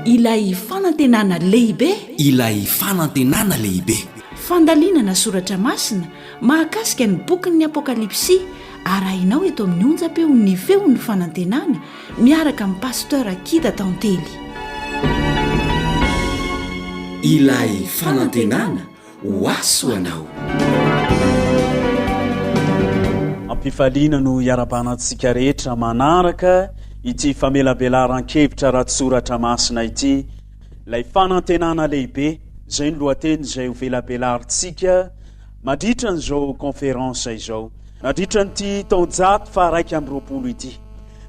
Ilay fanantenana lehibe. Ilay fanantenana lehibe. Fandalinana soratra masina mahakasika ny bokin'ny Apokalypsy. Arahinao eto amin'ny onjapeo ny feon'ny fanantenana miaraka amin'ny pasteur Akida Tantely. Ilay fanantenana hoaso anao. Ampifaliana no iarabanantsika rehetra manaraka ity famelabelaran-kevitra ratsoratra masina ity. Ilay fanantenana lehibe zay ny lohateny zay ho velabelarintsika mandritra n'izao konferansa izao, mandritra n'ity taonjato fa 120 ity,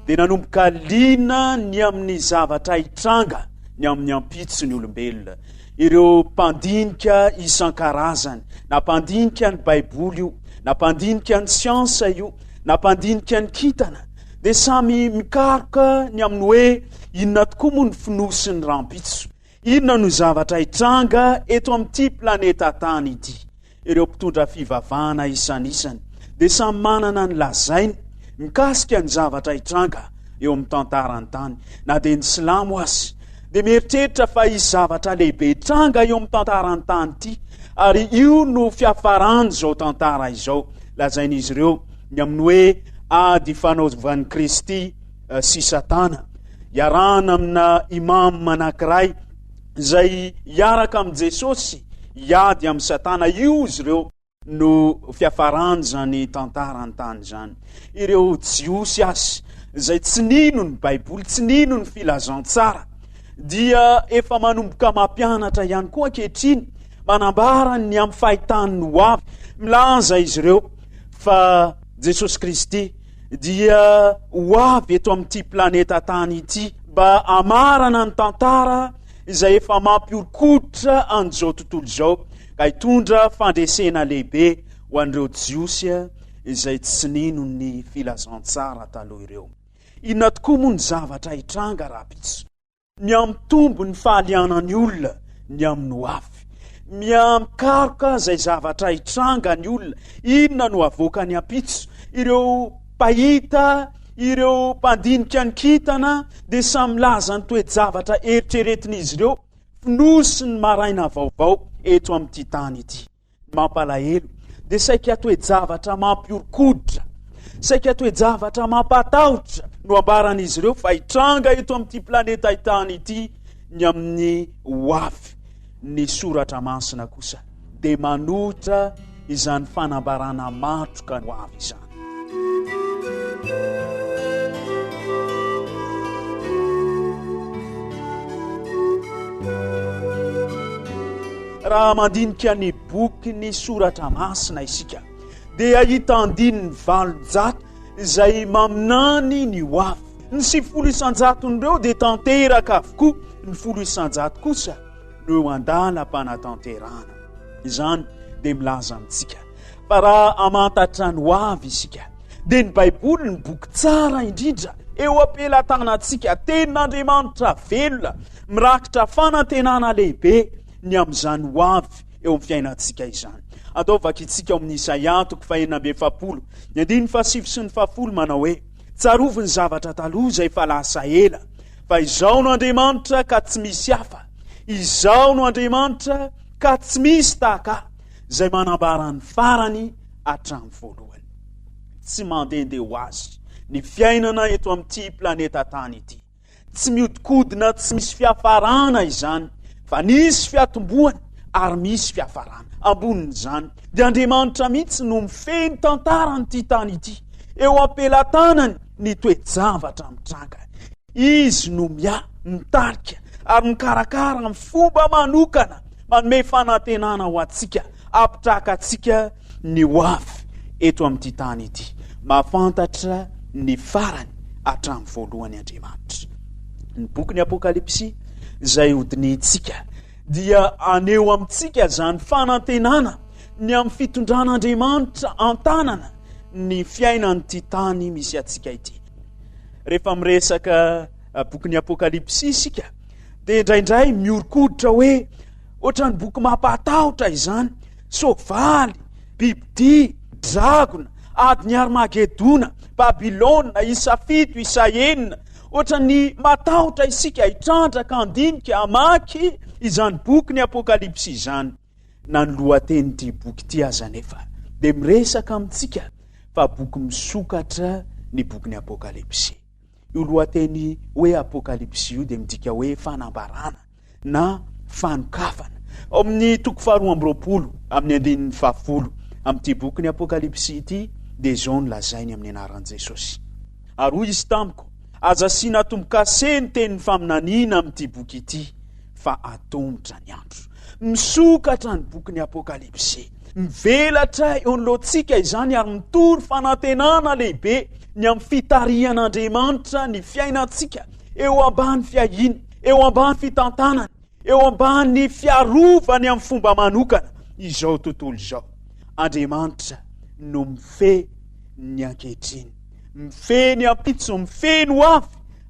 dia nanomboka liana ny amin'ny zavatra hitranga ny amin'ny ampitso ny olombelona, ireo mpandinika isan-karazany, na mpandinika ny baiboly io, na mpandinika ny siansa io, na mpandinika ny kintana, dia samy mikaroka ny amin'ny hoe inona tokoa moa ny finosiny rampitso, inona no zavatra hitranga eto amin'ity planeta tany ity. Ireo mpitondra fivavahana isan'isany dia samy manana ny lazainy mikasika ny zavatra hitranga eo amin'ny tantarany tany, na dia ny silamo azy dia mieritreritra fa isy zavatra lehibe hitranga eo amin'ny tantarany tany ity, ary io no fiafarany izao tantara izao. Lazain'izy ireo ny amin'ny hoe ady fanaovan'i Kristy sy Satana, iarana amina imam manankiray izay iaraka amin'ny Jesosy iady amin'ny Satana. Io izy ireo no fiafarany zany tantarany tany zany. Ireo jiosy azy izay tsy nino ny baiboly, tsy nino ny filazantsara, dia efa manomboka mampianatra ihany koa ankehitriny, manambara ny amin'ny fahitany ny hoavy. Milaza izy ireo fa Jesosy Kristy dia hoavy eto amin'ity planeta tany ity mba amarana ny tantara izay efa mampiorokoditra an'izao tontolo izao, ka hitondra fandresena lehibe ho an'ireo jiosy izay tsy nino ny filazantsara taloha ireo. Inona tokoa moa ny zavatra hitranga rapitso? Miampitombo ny fahalianan'ny olona ny amin'ny hoavy, miamikaroka izay zavatra hitranga ny olona. Inona no avoaka ny ampitso? Ireo pahita, ireo mpandinika ny kintana dia samy laza ny toe-javatra eritreretin'izy ireo, finosy ny maraina vaovao eto amin'ity tany ity. Mampalahelo dia saika toe-javatra mampiorokoditra, saika toe-javatra mampatahotra no ambaran'izy ireo fa hitranga eto amin'ity planeta tany ity ny amin'ny hoavy. Ny soratra masina kosa dia manohitra izany fanambarana matroka ny hoavy izany. Raha mandinika ny boky ny soratra masina isika dia hita andininy 800 izay maminany ny hoavy. Ny 700 dia tanteraka avokoa, ny 700 kosa no andalam-panatanterana. Izany dia milaza amintsika fa raha amantatra ny hoavy isika dia ny baiboly ny boky tsara indrindra eo ampelantanantsika, tenin'Andriamanitra velona, mirakitra fanantenana lehibe ny amin'izany hoavy eo amin'ny fiainantsika izany. Ataovaka itsika amin'ny Isaia 47, ny 7 sy ny 10 manao hoe: tsarovy ny zavatra taloha izay fa lasa ela, fa izao no Andriamanitra ka tsy misy hafa, izao no Andriamanitra ka tsy misy tahaka, izay manambara ny farany hatramin'ny voalohany. Tsy mandehandeha ho azy ny fiainana eto amin'ity planeta tany ity, tsy miodikodina, tsy misy fiafarana izany, fa nisy fiatomboana ary misy fiafarana. Ambonin'izany dia Andriamanitra mihitsy no mifeny tantarany ity tany ity, eo ampelantanany ny toe-javatra mitranga. Izy no mitarika ary mikarakara amin'ny fomba manokana, manome fanantenana ho antsika, apitraka antsika ny hoavy eto amin'ity tany ity, mahafantatra ny farany hatramin'ny voalohany Andriamanitra. Ny boky ny Apokalypsy izay hodinitsika dia aneo amintsika zany fanantenana ny amin'ny fitondran'Andriamanitra an-tanana ny fiainan'ity tany misy atsika ity. Rehefa miresaka boky ny Apokalypsy isika dia indraindray miorokoditra hoe ohatrany boky mampatahotra izany, sovaly, bibidia, dragona, ady ny Armagedona, Babilôna, isa 7, isa 9, ohatra ny matahotra isika hitrandraka andinika amaky izany boky ny Apokalypsy izany na ny lohateny ty boky ty aza nefa de miresaka amintsika fa boky misokatra ny boky ny Apokalypsy. Io lohateny hoe Apokalypsy io de midika hoe fanambarana na fanokafana. Amin'ny toko 2 amin'ny 10 amin'ty boky ny Apokalypsy ity de zao nolazainy amin'ny anaran'i Jesosy. Ary hoy izy tamiko, aza sina tombo-kase ny tenin'ny faminaniana amin'ty boky ity fa atombotra ny andro. Misokatra ny boky ny Apokalypsy, mivelatra eo anoloantsika izany ary mitory fanantenana lehibe ny amin'ny fitarihan'Andriamanitra ny fiainantsika eo ambany fiahiny, eo ambany fitantanana, eo ambany fiarovany amin'ny fomba manokana izao tontolo izao. Andriamanitra no mife ny ankehitriny, mife ny ampitso, mife ny hoavy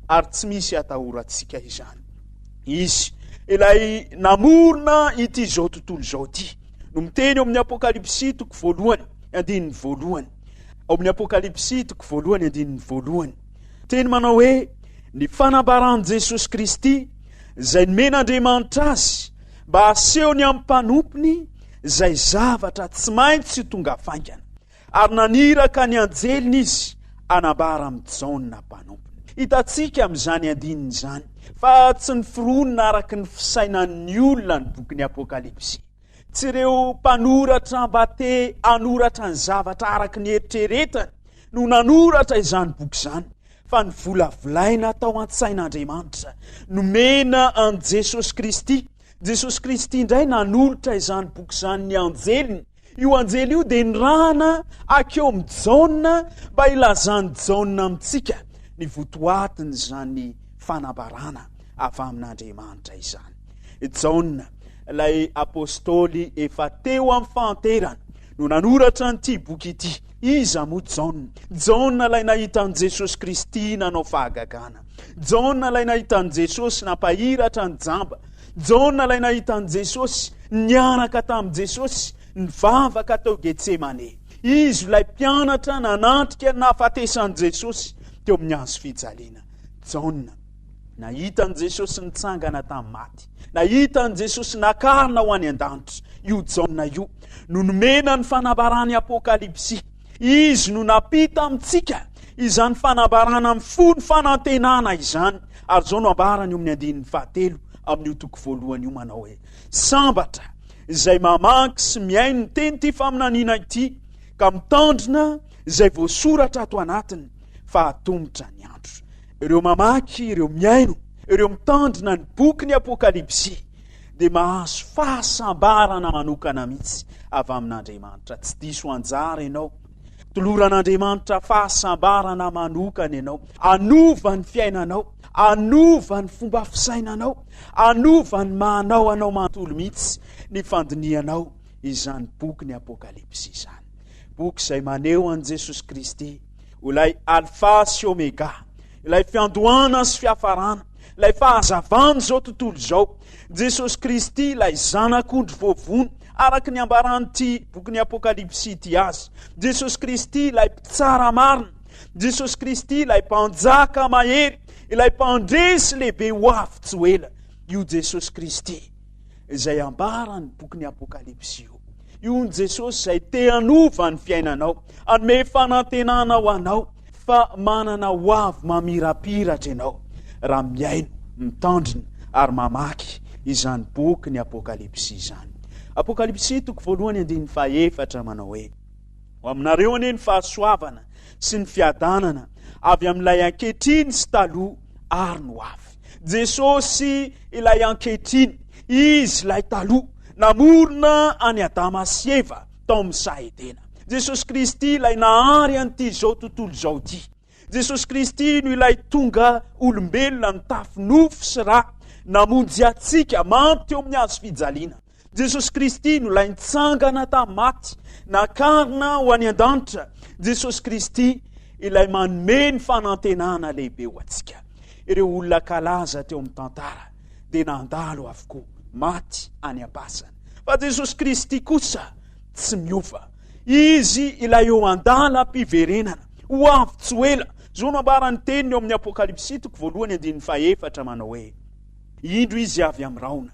ary tsy misy atahorantsika izany. Izy ilay namorona ity zao tontolo zao ity no miteny eo amin'ny Apokalypsy toko 1:1. Ao amin'ny Apokalypsy toko 1:1 teny manao hoe ny fanambaran'i Jesosy Kristy zay nomen'Andriamanitra azy mba asehony amin'ny mpanompony zay zavatra tsy maintsy tonga faingana ary naniraka ny anjeliny izy anambara amin'ny jaona mpanompony. Hitatsika amin'izany andininy zany fa tsy ny fironina araky ny fisainan'ny olona ny boky ny Apokalypsy, tsy ireo mpanoratra mba te anoratra ny zavatra araky ny eritreretany no nanoratra izany boky izany, fa ny volavolaina tao an-tsain'Andriamanitra nomena an Jesosy Kristy. Jesosy Kristy indray nanolotra izany boky izany ny anjeliny. Io anjely io de nirahana akeo mijaona mba ilazany jaona amintsika ny votoatiny zany fanambarana avy amin'Andriamanitra izany. Jaona, ilay apôstôly efa teo amin'ny fanterana no nanoratra n'ity boky ity. Iza moa Jaona? Jaona lay nahitan'i Jesosy Kristy nanao fahagagana. Jaona lay nahitan'i Jesosy nampahiratra ny jamba. Jaona lay nahitan'i Jesosy niaraka tamin'i Jesosy nivavaka tao Getsemane. Izy lay mpianatra nanatrika nahafatesan'i Jesosy teo amin'ny hazo fijaliana. Jaona nahitan'i Jesosy nitsangana tamin'ny maty. Nahitan'i Jesosy nakarina ho any an-danitra. Io Jaona io no nomena ny fanambarany Apokalypsy. Izy no napita amintsika izany fanambarana amin'ny fony fanantenana izany. Ary zao no ambarany amin'ny 7 amin'io toko 1 io manao hoe sambatra izay mamaky sy miaino ny teny ty faminaniana ity ka mitandrina izay voasoratra ato anatiny fa atombotra ny andro. Ireo mamaky, ireo miaino, ireo mitandrina ny boky ny Apokalypsy de mahazo fahasambarana manokana mihitsy avy amin'Andriamanitra. Tsy diso anjara ianao, toloran'Andriamanitra fahasambarana manokana ianao, anova ny fiainanao, anova ny fomba fisainanao, anova ny manao anao manontolo mihitsy ny fandinianao izany boky ny Apokalypsy izany. Boky izay maneho an Jesosy Kristy ilay alfa sy omega, ilay fiandohana sy fiafarana, ilay fahazavana zao tontolo zao. Jesosy Kristy ilay zanak'ondry voavono araky ny ambaran'ity boky ny Apokalypsy ity azy. Jesosy Kristy ilay mpitsara marina. Jesosy Kristy ilay mpanjaka mahery, ilay mpandresy lehibe ho avy tsy ho ela. Io Jesosy Kristy izay ambarany boky ny Apokalypsy io. Io ny Jesosy izay te hanova ny fiainanao, anome fanantenana ho anao, fa manana ho avy mamirapiratra ianao raha miaino, mitandrina ary mamaky izany boky ny Apokalypsy izany. Apokalypsy toko 1:4 manao hoe ho aminareo anie ny fahasoavana sy ny fiadanana avy amin'ilay ankehitriny sy taloha ary no avy. Jesosy ilay ankehitriny, izy ilay taloha namorona any Adama sy Eva tao amin'ny sahedena. Jesosy Kristy ilay nahary an'ity zao tontolo zao ity. Jesosy Kristy no ilay tonga olombelona mitafy nofo sy rà, namonjy atsika mampy teo amin'ny hazo fijaliana. Jesosy Kristy no ilay nitsangana tamin'ny maty, nakarina ho any an-danitra. Jesosy Kristy ilay manome ny fanantenana lehibe ho atsika. Ireo olona kalaza teo amin'ny tantara de nandalo avokoa maty any am-pasana. Fa Jesosy Kristy kosa tsy miova. Izy ilay eo andala mpiverenana ho avy tsy ho ela Zao no ambarany teniny eo amin'ny Apokalypsy 1:4 manao hoe: indro izy avy amin'ny raona,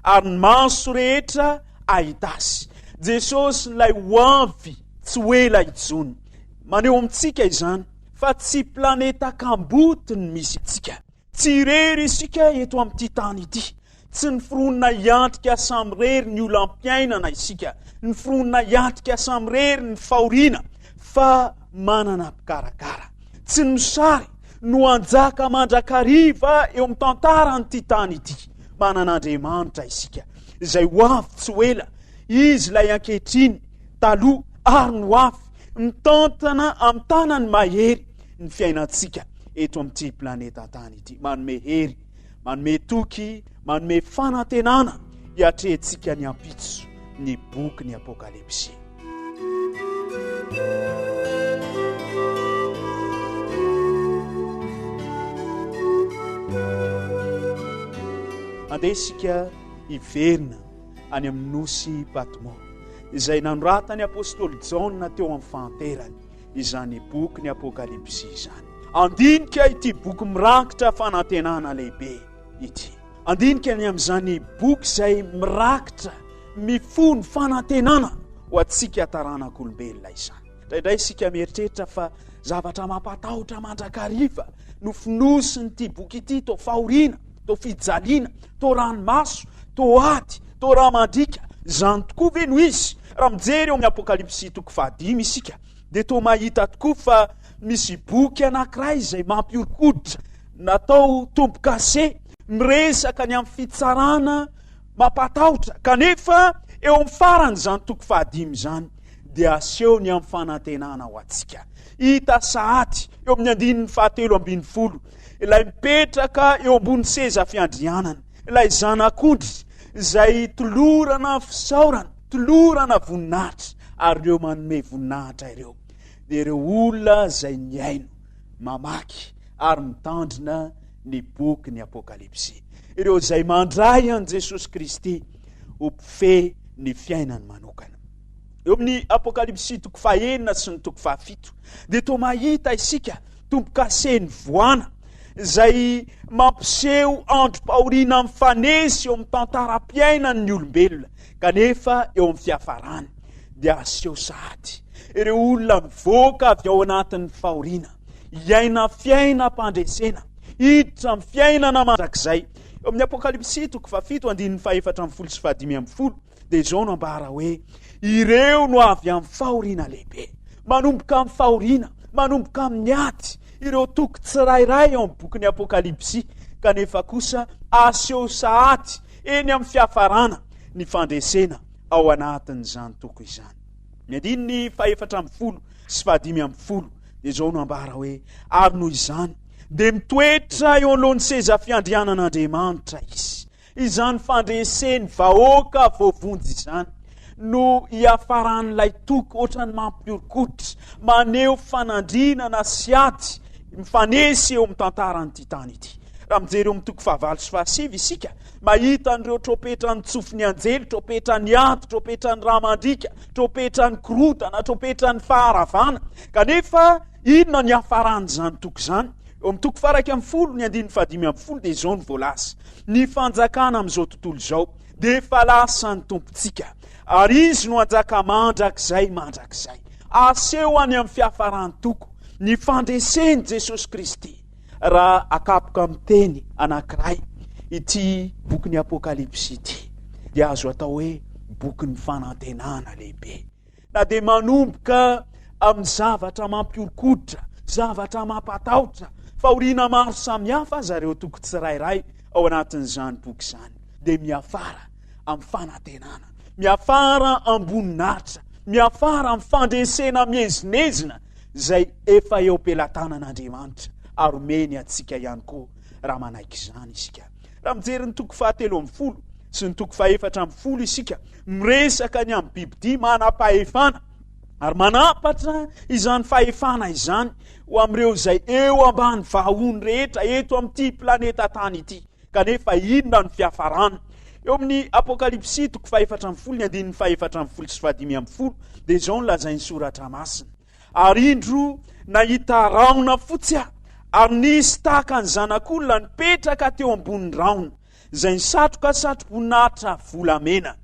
ary ny maso rehetra ahita azy. Jesosy nilay ho avy tsy ho ela ijony. Maneho amintsika izany fa tsy planeta kambotiny misy itsika. Tsy irery isika eto amin'ity tany ity. Tsy ny foronina hiantrika samy rery ny olam-piainana isika, ny foronina hiantrika samy rery ny fahoriana, fa manana mpikarakara. Tsy ny sary no anjaka mandrakariva eo amin'ny tantaran'ity tany ity. Manana Andriamanitra isika, izay ho avy tsy ho ela. Izy ilay ankehitriny, taloha ary no avy, mitantana amin'ny tanany mahery ny fiainantsika eto amin'ity planeta tany ity. Manome hery, manome toky, manome fanantenana hiatrehantsika ny ampitso ny boky ny Apokalypsy. Andeha isika hiverina any amin'ny nosy Patmo, izay nanoratany apôstôly Jaona teo amin'ny fahanterany izany boky ny Apokalypsy izany. Andinika ity boky mirakitra fanantenana lehibe ity. Andinika ny amin'izany boky izay mirakitra mifono fanantenana ho antsika taranak'olombelona izany. Indraindray isika mieritreritra fa zavatra mampatahotra mandrakariva no finosiny ity boky ity, to fahoriana, to fijaliana, to ranomaso, to ady, to ramandrika. Zany tokoa ve no izy? Raha mijery eo amin'ny Apokalypsy 5 isika, dia to mahita tokoa fa misy boky anankiray izay mampiorokoditra, natao tompo-kase, miresaka ny amin'ny fitsarana mampatahotra. Kanefa eo amin'ny farany zany 5 zany dia aseho ny amin'ny fanantenana ho antsika. Hita sahady eo amin'ny 7:12, ilay mipetraka eo ambony seza fiandrianana, ilay zanak'ondry izay tolorana fisaorana, tolorana voninahitra, ary ireo manome voninahitra ireo dia ireo olona izay niaino, mamaky ary mitandrina ny boky ny Apokalypsy. Ireo izay mandray an Jesosy Kristy ho mpifehy ny fiainany manokana. Eo amin'ny Apokalypsy 1 sy ny 7 dia to mahita isika tompo-kaseny voana izay mampiseho androm-pahoriana mifanesy eo amin'ny tantaram-piainan'ny olombelona, kanefa eo amin'ny fiafarany dia aseho sahady. Ireo olona mivoaka avy ao anatin'ny fahoriana, iaina fiainam-pandresena, hiditra amin'ny fiainana mandrakizay. Eo amin'ny Apokalypsy 7:4-5 dia izao no ambara hoe: ireo no avy amin'ny fahoriana lehibe, manomboka amin'ny fahoriana, manomboka amin'ny ady. Ireo toky tsirairay ao amin'ny boky ny Apokalypsy, kanefa kosa aseho sahady eny amin'ny fiafarana ny fandresena ao anatin'izany toky izany. Ny 4:4 sy 5 dia izao no ambara hoe: ary noho izany dia mitoetra eo anoloan'ny seza fiandrianan'Andriamanitra izy. Izany fandreseny vahoaka voavonjy izany no hiafaran'ilay toky ohatrany mampiorokoditra, maneho fanandrinana sy ady mifanesy eo amin'ny tantaran'ity tany ity. Raha mijery eo amin'ny 5 sy 7 isika, mahita an'ireo tropetrany tsofin'ny anjely, tropetrany ady, tropetrany ramandrika, tropetrany korotana, tropetrany faharavana. Kanefa inona ny hafaran'izany toky izany? Eo amin'ny 1:10 ny 5 dia izao ny voalaza: ny fanjakana amin'izao tontolo izao dia efa lasan'ny tompontsika, ary izy no anjaka mandrakizay. Aseho any amin'ny fiafarany toko ny fandreseny Jesosy Kristy. Raha akapoka amin'ny teny anankiray ity boky ny Apokalypsy ity dia azo atao hoe boky ny fanantenana lehibe. Na dia manomboka amin'ny zavatra mampiorokoditra, zavatra mampatahotra, fahoriana maro samihafa zareo toky tsirairay ao anatin'izany boky izany, dia miafara amin'ny fanantenana, miafara amboninahitra, miafara amin'ny fandresena mihezinezina izay efa eo am-pelatanan'Andriamanitra, ary omeny antsika ihany koa raha manaiky izany isika. Raha mijery ny 7 sy ny 4 isika, miresaka ny amin'ny bibidia manam-pahefana, ary manapatra izany fahefana izany ho amin'ireo izay eo ambany vahony rehetra eto amin'ity planeta tany ity. Kanefa inona ny fiafarana? Eo amin'ny Apokalypsy 4 ny 4 sy 5 dia izao no lazain'ny soratra masina: Ary indro nahita raona fotsy aho, ary nisy tahaka ny zanak'olona nipetraka teo ambony raona, izay nisatroka satroboninahitra volamena,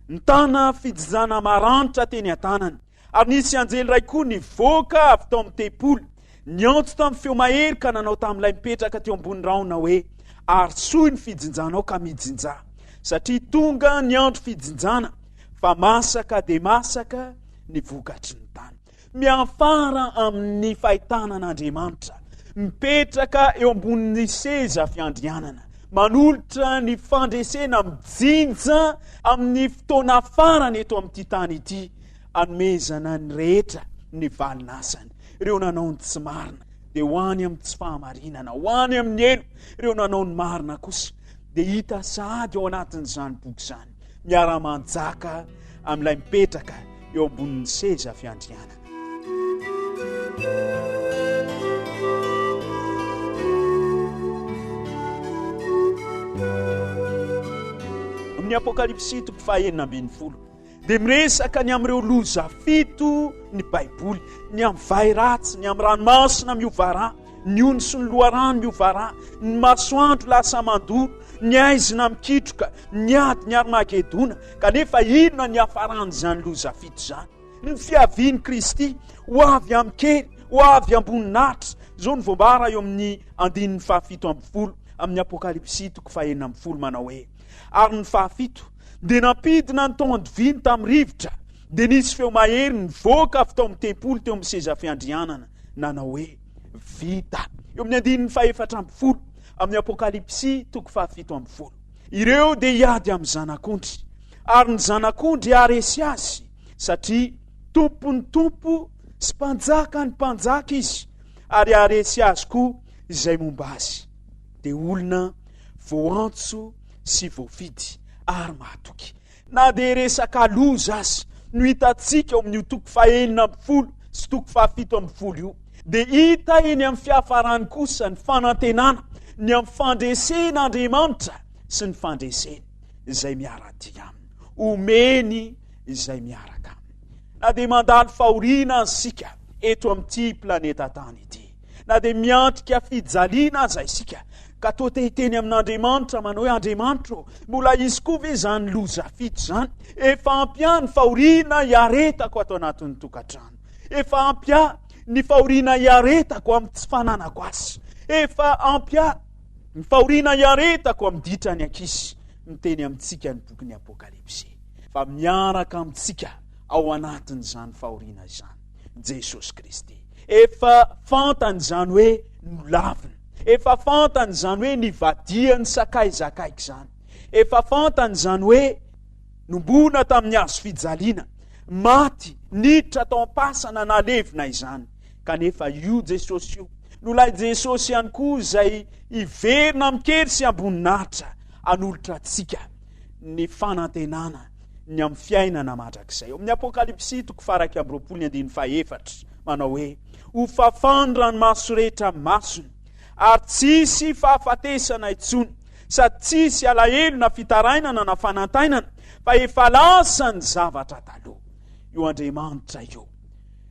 nitana fijijana maranitra teny an-tanany. Ary nisy anjely ray koa nivoaka avy tao amin'ny tempolo, niantso tamin'ny feo mahery ka nanao tamin'ilay mipetraka teo ambony raona hoe, arsoy ny fijinjanao ka mijinja, satria tonga ny andro fijinjana, fa masaka de masaka ny vokatry ny tany. Miafara amin'ny fahitana an'Andriamanitra, mipetraka eo ambonin'ny seza fiandrianana, manolotra ny fandresena mijinja amin'ny fotoana farany eto amin'ity tany ity, anomezana ny rehetra ny valinasany. Ireo nanao ny tsy marina dia ho any amin'ny tsy fahamarinana, ho any amin'ny elo. Ireo nanao ny marina kosa dia hita sahady ao anatin'izany boky izany, miara-manjaka amin'ilay mipetraka eo ambonin'ny seza fiandrianana. Amin'ny Apokalypsy 9:20 dia miresaka ny amin'ireo loza 7 ny Baiboly, ny amin'ny vai ratsy, ny amin'ny ranomasina miovara, ny ony sy ny loharano miovara, ny masoandro lasa mandoro, ny aizina mikitroka, ny ady ny Armagedona. Kanefa inona ny hafaran'izany loza 7 izany? Ny fiavian'i Kristy ho avy amin'ny kely, ho avy amboninahitra. Izao ny voambara eo amin'ny 7:20 amin'ny Apokalypsy 9:20 manao hoe, ary ny 7 dia nampidina ny tondro-viny tamin'ny rivotra, dia nisy feo mahery nivoaka avy tao amin'ny tempolo teo amin'ny seza fiandrianana, nanao hoe, vita. Eo amin'ny 4:40 amin'ny Apokalypsy 7:20. Ireo dia hiady amin'ny zanak'ondry, ary ny zanak'ondry haresy azy, satria tompony tompo sy mpanjaka ny mpanjaka izy, ary haresy azy koa izay momba azy. Dia olona voantso sy voafidy ary matoky. Na dia resaka loza azy no hitantsika eo amin'ny 9:40 sy 7:70 io, dia hita eny amin'ny fiafarany kosa ny fanantenana, ny amin'ny fandresen'Andriamanitra sy ny fandreseny izay miarady aminy, omeny izay miaraka aminy. Na dia mandalo fahoriana isika eto amin'ity planeta tany ity, na dia miantrika fijaliana aza isika, ka toa tehiteny amin'Andriamanitra manao hoe, Andriamanitra, mbola izy koa ve izany loza 7 izany? Efa ampia ny fahoriana hiaretako ato anatin'ny tokantrano, efa ampia ny fahoriana hiaretako amin'ny tsy fananako azy, efa ampia ny fahoriana hiaretako amin'ny ditra ny ankisy. Miteny amintsika ny boky ny Apokalypsy, fa miaraka amintsika ao anatin'izany fahoriana izany Jesosy Kristy. Efa fantany izany hoe nolaviny, efa fantany izany hoe nivadiany sakay zakaiky izany, efa fantany izany hoe nombona tamin'ny hazo fijaliana, maty niditra tao am-pasana nalevina izany. Kanefa io Jesosy io, nolay Jesosy ihany koa izay iverina mikery sy amboninahitra, anolotra atsika ny fanantenana ny amin'ny fiainana mandrakizay. Amin'ny Apokalypsy 9:24 manao hoe, ho fafany ranomaso rehetra masony, ary tsisy fahafatesana intsony, sady tsisy alahelo na fitarainana na fanantainana, fa efa lasa ny zavatra taloha. Io Andriamanitra io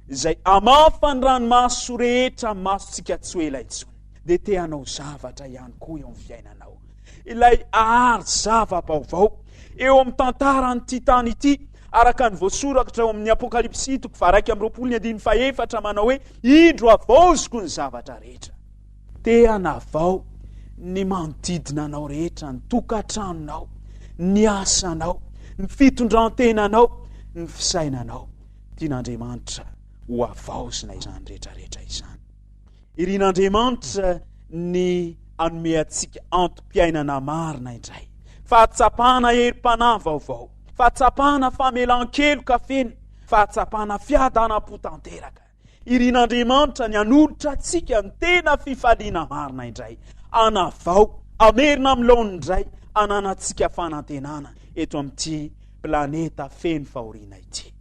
izay amafa ny ranomaso rehetra masontsika tsy ho ela intsony, dia te hanao zavatra ihany koa eo amin'ny fiainanao. Ilay ahary zava-baovao eo amin'ny tantarany'ity tany ity, araka ny voasoratra eo amin'ny Apokalypsy 9:24 manao hoe, indro avaoziko ny zavatra rehetra. Te hanavao ny manodidina anao rehetra, ny tokantranonao, ny asanao, ny fitondrantenanao, ny fisainanao. Tian'Andriamanitra ho avaozina izany rehetrarehetra izany. Irian'Andriamanitra ny anome atsika antom-piainana marina indray, fahatsapana herim-panahy vaovao, fahatsapana famelan-keloka feno, fahatsapana fiadanam-potanteraka. Irian'Andriamanitra ny anolotra atsika ny tena fifaliana marina indray, anavao, amerina amin'ny laony indray, ananatsika fanantenana eto amin'ity planeta feno fahoriana ity.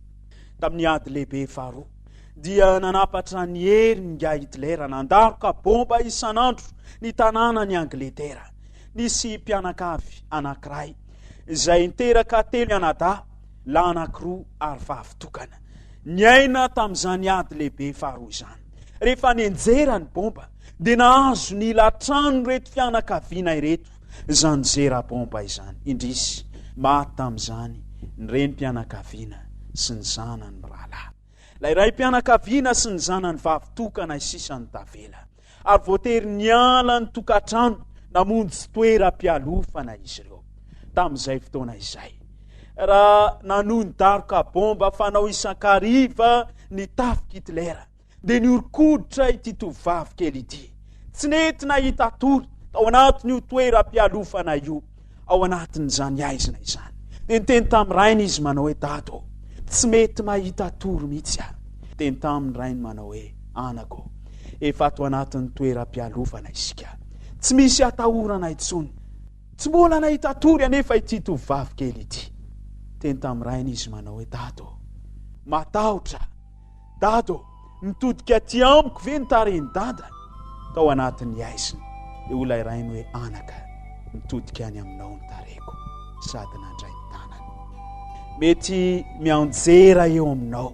Tamin'ny ady lehibe faharoa dia nanapatra ny hery nga Hitler, nandaroka bomba isan'andro ny tanàna ny Angletera. Nisy mpianakavy anankiray izay niteraka telo anadà, lahy anankiroa ary vavy tokana. ny aina tamin'izany ady lehibe faharoa izany. Rehefa nenjera ny bomba dia nahazo ny latrano reto fianakaviana ireto izany zera-bomba izany. Indrisy maty tamin'izany ny renim-pianakaviana sy ny zanany mirahalahy. Ilay ray mpianakaviana sy ny zanany vavy tokana isisany tavela. Ary voatery niala ny tokantrano namonjy toeram-pialofana izy ireo. Tamin'izay fotoana izay, raha nanony daroka bomba fanao isan-kariva ny tafika Hitlera, dia niorkoditra ity tovavy kely ity. Tsy nety nahita tory ao anatin'io toeram-pialofana io, ao anatin'izany aizina izany. Dia niteny tamin'ny rainy izy manao hoe dado, tsy mety mahita tory mihitsy aho. Teny tamin'ny rainy manao hoe anako, efa ato anatin'ny toeram-pialofana isika, tsy misy atahorana intsony, tsy mbola nahita tory anefa ity tovavy kely ity. Teny tamin'ny rainy izy manao hoe dado, matahotra dado, mitodika aty amiko ve nitareny dada? Tao anatin'ny aizina dia olay rainy hoe anaka, mitodika any aminao nitareko sady nandray ny tanany. Mety mianjera eo aminao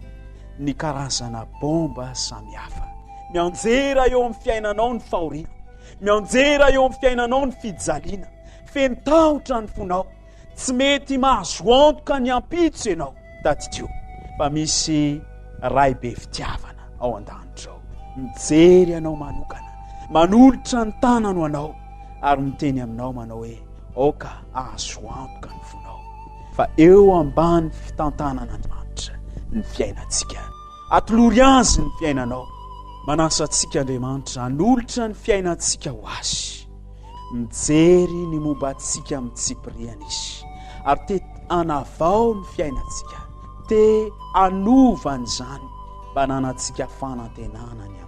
ny karazana bomba samihafa, mianjera eo amin'ny fiainanao ny fahoriana, mianjera eo amin'ny fiainanao ny fijaliana, fentahotra ny fonao, tsy mety mahazo antoka ny ampitso ianao tatitio. Fa misy ray be fitiavana ao an-danitra ao, mijery ianao manokana, manolotra ny tanany ho anao ary miteny aminao manao hoe oka ahazo antoka ny fonao. Fa eo ambany fitantanan'Andriamanitra ny fiainantsika, atolory azy ny fiainanao. Manasa antsika Andriamanitra hanolotra ny fiainantsika ho azy, mijery ny momba antsika mitsipiriana izy, ary te anavao ny fiainantsika, te anovany izany mba nanantsika fanantenana ny